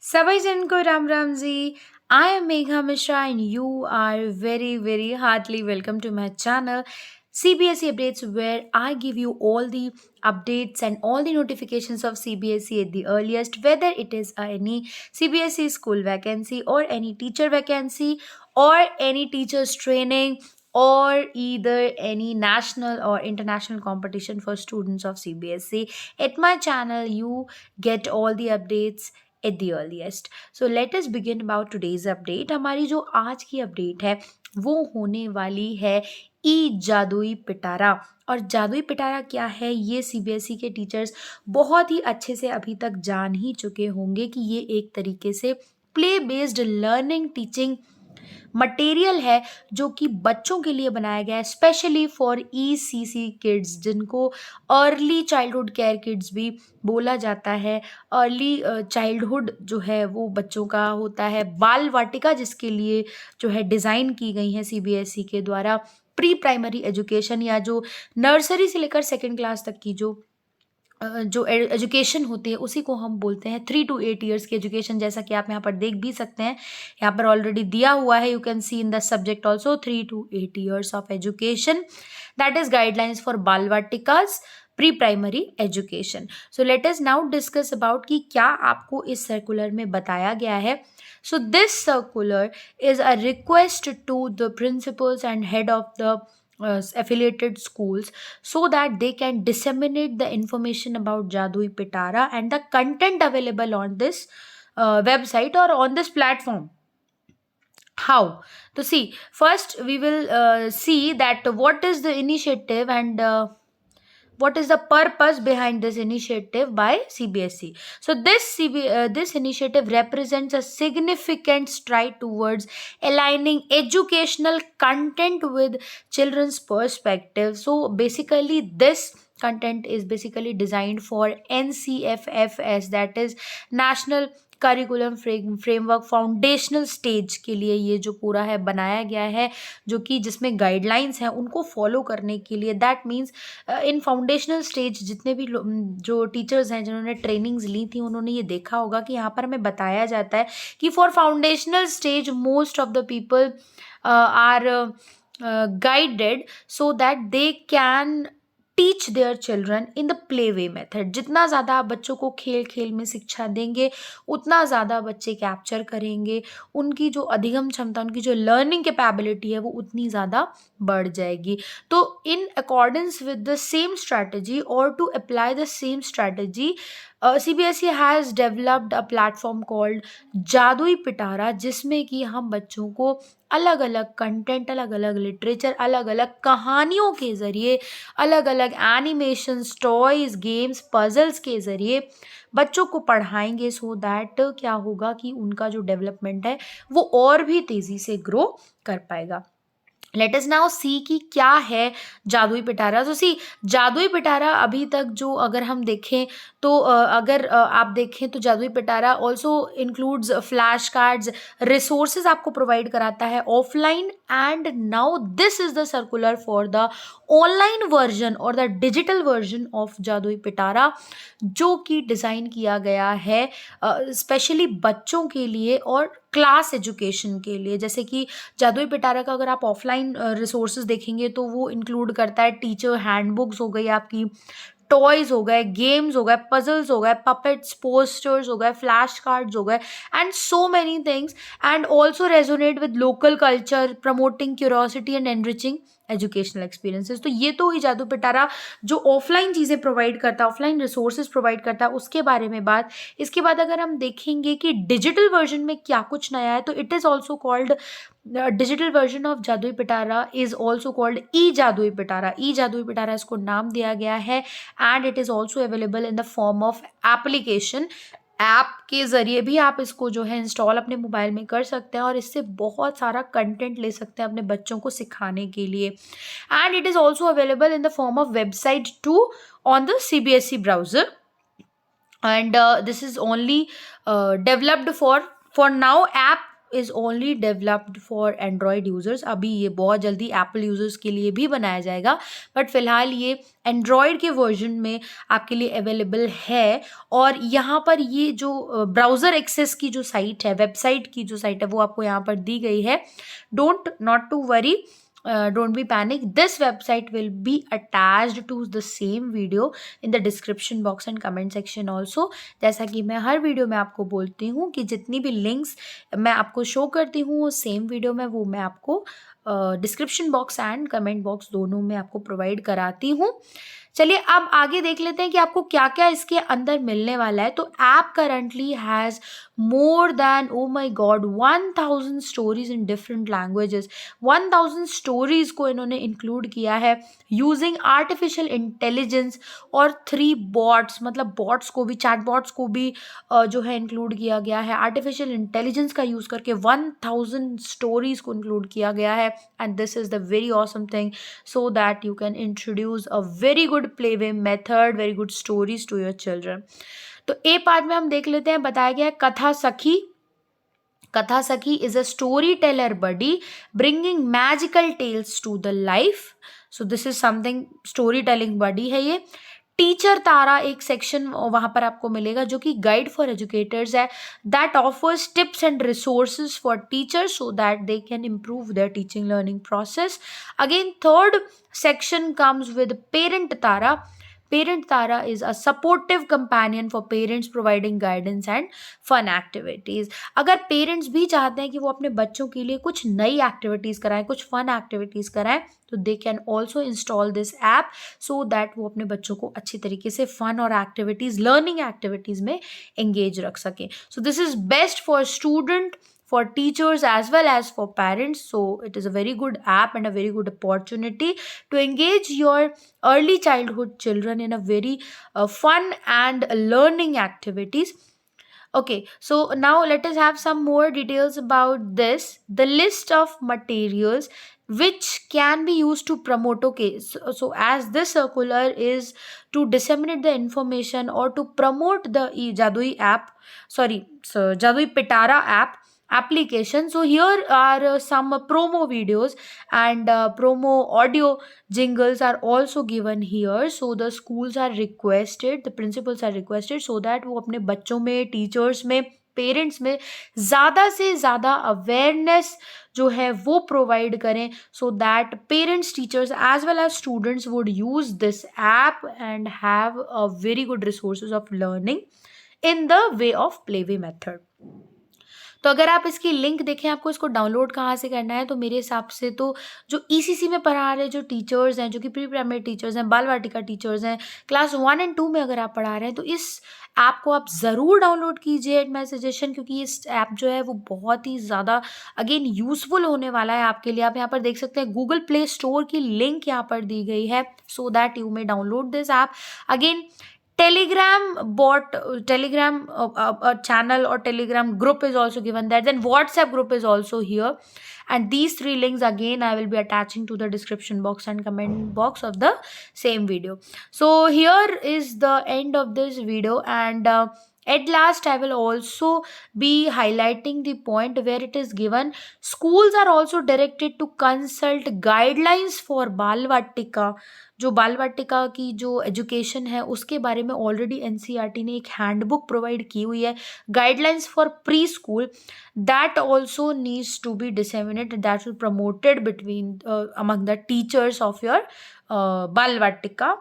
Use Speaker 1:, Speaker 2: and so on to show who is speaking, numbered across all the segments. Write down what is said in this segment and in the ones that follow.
Speaker 1: Savai Janko Ram Ramji. I am Megha Mishra and you are very heartily welcome to my channel CBSE Updates, where I give you all the updates and all the notifications of CBSE at the earliest, whether it is any CBSE school vacancy or any teacher vacancy or any teachers training or either any national or international competition for students of CBSE. At my channel you get all the updates at the earliest. So let us begin about today's update. हमारी जो आज की update है वो होने वाली है ई जादुई पिटारा। और जादुई पिटारा क्या है ये सीबीएसई के टीचर्स बहुत ही अच्छे से अभी तक जान ही चुके होंगे कि ये एक तरीके से play based learning teaching material है जो कि बच्चों के लिए बनाया गया है, स्पेशली फॉर ईसीसी किड्स, जिनको अर्ली चाइल्डहुड केयर किड्स भी बोला जाता है। अर्ली चाइल्डहुड जो है वो बच्चों का होता है, बाल वाटिका जिसके लिए जो है डिज़ाइन की गई है सीबीएसई के द्वारा। प्री प्राइमरी एजुकेशन या जो नर्सरी से लेकर सेकेंड क्लास तक की जो एजुकेशन होती है उसी को हम बोलते हैं 3 to 8 years की एजुकेशन, जैसा कि आप यहाँ पर देख भी सकते हैं। यहाँ पर ऑलरेडी दिया हुआ है, you can see in the subject also 3 to 8 years of education, that is guidelines for Bal Vatikas pre primary education. So let us now discuss about कि क्या आपको इस सर्कुलर में बताया गया है। So this circular is a request to the principals and head of the affiliated schools so that they can disseminate the information about Jadui Pitara and the content available on this website or on this platform. How? To see, first we will see that what is the initiative and what is the purpose behind this initiative by CBSE. So this initiative represents a significant stride towards aligning educational content with children's perspective. So basically this content is basically designed for NCFFS, that is National curriculum framework foundational stage के लिए ये जो पूरा है बनाया गया है, जो कि जिसमें गाइडलाइंस हैं उनको फॉलो करने के लिए। That means in foundational stage जितने भी जो टीचर्स हैं जिन्होंने ट्रेनिंग्स ली थी उन्होंने ये देखा होगा कि यहाँ पर हमें बताया जाता है कि for foundational stage most of the people are guided so that they can teach their children in the play way method. जितना ज़्यादा आप बच्चों को खेल खेल में शिक्षा देंगे उतना ज़्यादा बच्चे कैप्चर करेंगे, उनकी जो अधिगम क्षमता, उनकी जो लर्निंग कैपेबिलिटी है वो उतनी ज़्यादा बढ़ जाएगी। तो in accordance with the same strategy और to apply the same strategy CBSE has developed a platform called Jadui Pitara, जिसमें कि हम बच्चों को अलग अलग कंटेंट, अलग अलग लिटरेचर, अलग अलग कहानियों के ज़रिए, अलग अलग एनिमेशंस, टॉयज़, गेम्स, पजल्स के ज़रिए बच्चों को पढ़ाएंगे सो दैट क्या होगा कि उनका जो डेवलपमेंट है वो और भी तेज़ी से ग्रो कर पाएगा। लेट अस नाउ सी कि क्या है जादुई पिटारा। तो सी जादुई पिटारा अभी तक जो अगर हम देखें तो अगर आप देखें तो जादुई पिटारा also includes flash cards, resources आपको प्रोवाइड कराता है offline. And now this is the circular for the online version और द डिजिटल वर्जन ऑफ जादुई पिटारा, जो कि डिज़ाइन किया गया है स्पेशली बच्चों के लिए और क्लास एजुकेशन के लिए। जैसे कि जादुई पिटारा का अगर आप ऑफलाइन रिसोर्सेज देखेंगे तो वो इंक्लूड करता है टीचर हैंडबुक्स हो गई आपकी, टॉयज़ हो गए, गेम्स हो गए, पजल्स हो गए, पपेट्स, पोस्टर्स हो गए, फ्लैश कार्ड्स हो गए and so many things, and also resonate with local culture, promoting curiosity and enriching educational experiences. तो ये तो ही जादू पिटारा जो ऑफलाइन चीज़ें प्रोवाइड करता है, ऑफलाइन रिसोर्सेज प्रोवाइड करता है, उसके बारे में बात। इसके बाद अगर हम देखेंगे कि डिजिटल वर्जन में क्या कुछ नया है, तो it is also called digital version of जादुई पिटारा इज ऑल्सो कॉल्ड ई जादुई पिटारा। ई जादुई पिटारा इसको नाम दिया गया है and it is also available in the form of application. App के ज़रिए भी आप इसको जो है इंस्टॉल अपने मोबाइल में कर सकते हैं और इससे बहुत सारा कंटेंट ले सकते हैं अपने बच्चों को सिखाने के लिए। And it is also available in the form of website to on the CBSE browser and this is only developed for now app is only developed for Android users. अभी ये बहुत जल्दी एप्पल यूज़र्स के लिए भी बनाया जाएगा, but फ़िलहाल ये एंड्रॉयड के वर्जन में आपके लिए अवेलेबल है। और यहाँ पर ये जो ब्राउज़र एक्सेस की जो साइट है, वेबसाइट की जो साइट है, वो आपको यहाँ पर दी गई है। Don't not to worry, don't be panic, this website will be attached to the same video in the description box and comment section also। जैसा कि मैं हर वीडियो में आपको बोलती हूँ कि जितनी भी लिंक्स मैं आपको शो करती हूँ सेम वीडियो में, वो मैं आपको description box and comment box दोनों में आपको प्रोवाइड कराती हूँ। चलिए अब आगे देख लेते हैं कि आपको क्या क्या इसके अंदर मिलने वाला है। तो app currently has more than, oh my god, 1000 stories in different languages. 1000 stories को इन्होंने इंक्लूड किया है यूजिंग आर्टिफिशियल इंटेलिजेंस और 3 बॉट्स, मतलब बॉट्स को भी, चैट बॉट्स को भी जो है इंक्लूड किया गया है। आर्टिफिशियल इंटेलिजेंस का यूज़ करके 1000 स्टोरीज को इंक्लूड किया गया है, and this is the very awesome thing, so that you can introduce a very good playway method, very good stories to your children। तो ए पार्ट में हम देख लेते हैं। बताया गया है कथा Sakhi. Katha Sakhi is a story teller buddy bringing magical tales to the life. So this is something, story telling buddy है ये। टीचर तारा एक सेक्शन वहां पर आपको मिलेगा जो कि गाइड फॉर एजुकेटर्स है, that offers tips and resources for teachers so that they can improve their teaching learning process. Again third section comes with parent Tara. Parent Tara is a supportive companion for parents providing guidance and fun activities। अगर parents भी चाहते हैं कि वो अपने बच्चों के लिए कुछ नई एक्टिविटीज़ कराएं, कुछ फन एक्टिविटीज़ कराएं, तो they can also install this app so that वो अपने बच्चों को अच्छी तरीके से फन और एक्टिविटीज़, लर्निंग एक्टिविटीज़ में एंगेज रख सकें। So this is best for student, for teachers as well as for parents, so it is a very good app and a very good opportunity to engage your early childhood children in a very fun and learning activities। Okay, so now let us have some more details about this. The list of materials which can be used to promote, okay, so as this circular is to disseminate the information or to promote the Jadui app, sorry, so Jadui Pitara app application, so here are some promo videos and promo audio jingles are also given here। so the schools are requested, the principals are requested so that वो अपने बच्चों में, teachers में, parents में ज़्यादा से ज़्यादा awareness जो है वो प्रोवाइड करें, so that parents, teachers as well as students would use this app and have a very good resources of learning in the way of play way method. तो अगर आप इसकी लिंक देखें, आपको इसको डाउनलोड कहाँ से करना है, तो मेरे हिसाब से तो जो ईसीसी में पढ़ा रहे जो टीचर्स हैं, जो कि प्री प्राइमरी टीचर्स हैं, बाल वाटिका टीचर्स हैं, क्लास 1 और 2 में अगर आप पढ़ा रहे हैं, तो इस ऐप को आप ज़रूर डाउनलोड कीजिए एट माई सजेशन, क्योंकि इस ऐप जो है वो बहुत ही ज़्यादा अगेन यूज़फुल होने वाला है आपके लिए। आप यहाँ पर देख सकते हैं गूगल प्ले स्टोर की लिंक यहाँ पर दी गई है so that you may download this app. Again Telegram bot, Telegram channel or Telegram group is also given there. Then WhatsApp group is also here. And these 3 links again I will be attaching to the description box and comment box of the same video. So here is the end of this video, and at last I will also be highlighting the point where it is given schools are also directed to consult guidelines for Bal Vatika। जो बाल वाटिका की जो education है उसके बारे में already NCERT ने एक हैंडबुक प्रोवाइड की हुई है, guidelines for pre school, that also needs to be disseminated, that will promoted between among the teachers of your Bal Vatika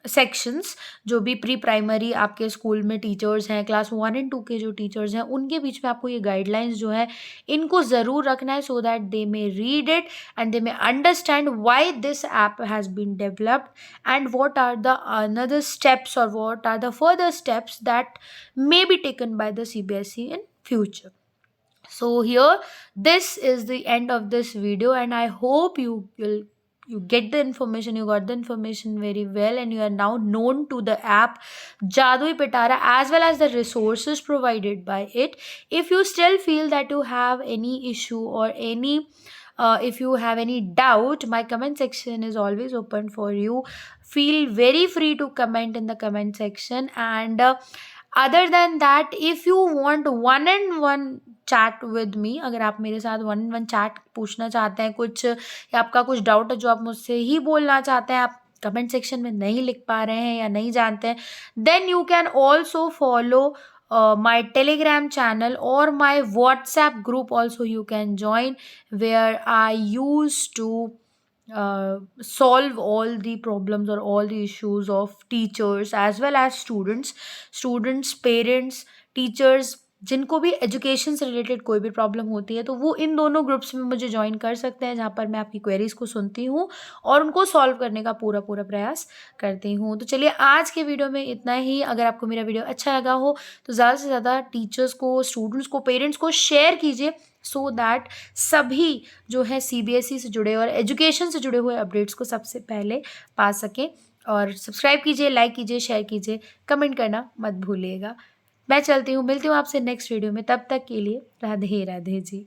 Speaker 1: sections. जो भी प्री प्राइमरी आपके स्कूल में टीचर्स हैं, क्लास 1 और 2 के जो टीचर्स हैं, उनके बीच में आपको ये गाइडलाइंस जो है इनको ज़रूर रखना है so that they may read it and they may understand why this app has been developed and what are the another steps और what are the further steps that may be taken by the CBSE in future. So here this is the end of this video, and I hope you get the information, you got the information very well, and you are now known to the app Jadui Pitara as well as the resources provided by it. If you still feel that you have any issue or any if you have any doubt, my comment section is always open for you. Feel very free to comment in the comment section, and other than that, if you want one-on-one chat with me. अगर आप मेरे साथ one one chat पूछना चाहते हैं कुछ, या आपका कुछ डाउट है जो आप मुझसे ही बोलना चाहते हैं, आप कमेंट सेक्शन में नहीं लिख पा रहे हैं या नहीं जानते हैं, then you can also follow my telegram channel or my whatsapp group also you can join, where I used to solve all the problems or all the issues of teachers as well as students, parents, teachers, जिनको भी education से related कोई भी problem होती है तो वो इन दोनों ग्रुप्स में मुझे ज्वाइन कर सकते हैं, जहाँ पर मैं आपकी क्वेरीज को सुनती हूँ और उनको सॉल्व करने का पूरा पूरा प्रयास करती हूँ। तो चलिए आज के वीडियो में इतना ही। अगर आपको मेरा वीडियो अच्छा लगा हो तो ज़्यादा से ज़्यादा टीचर्स को, स्टूडेंट्स को, पेरेंट्स को शेयर कीजिए, सो दैट सभी जो है सीबीएसई से जुड़े और एजुकेशन से जुड़े हुए अपडेट्स को सबसे पहले पा सकें। और सब्सक्राइब कीजिए, लाइक कीजिए, शेयर कीजिए, कमेंट करना मत भूलिएगा। मैं चलती हूँ, मिलती हूँ आपसे नेक्स्ट वीडियो में। तब तक के लिए राधे राधे जी।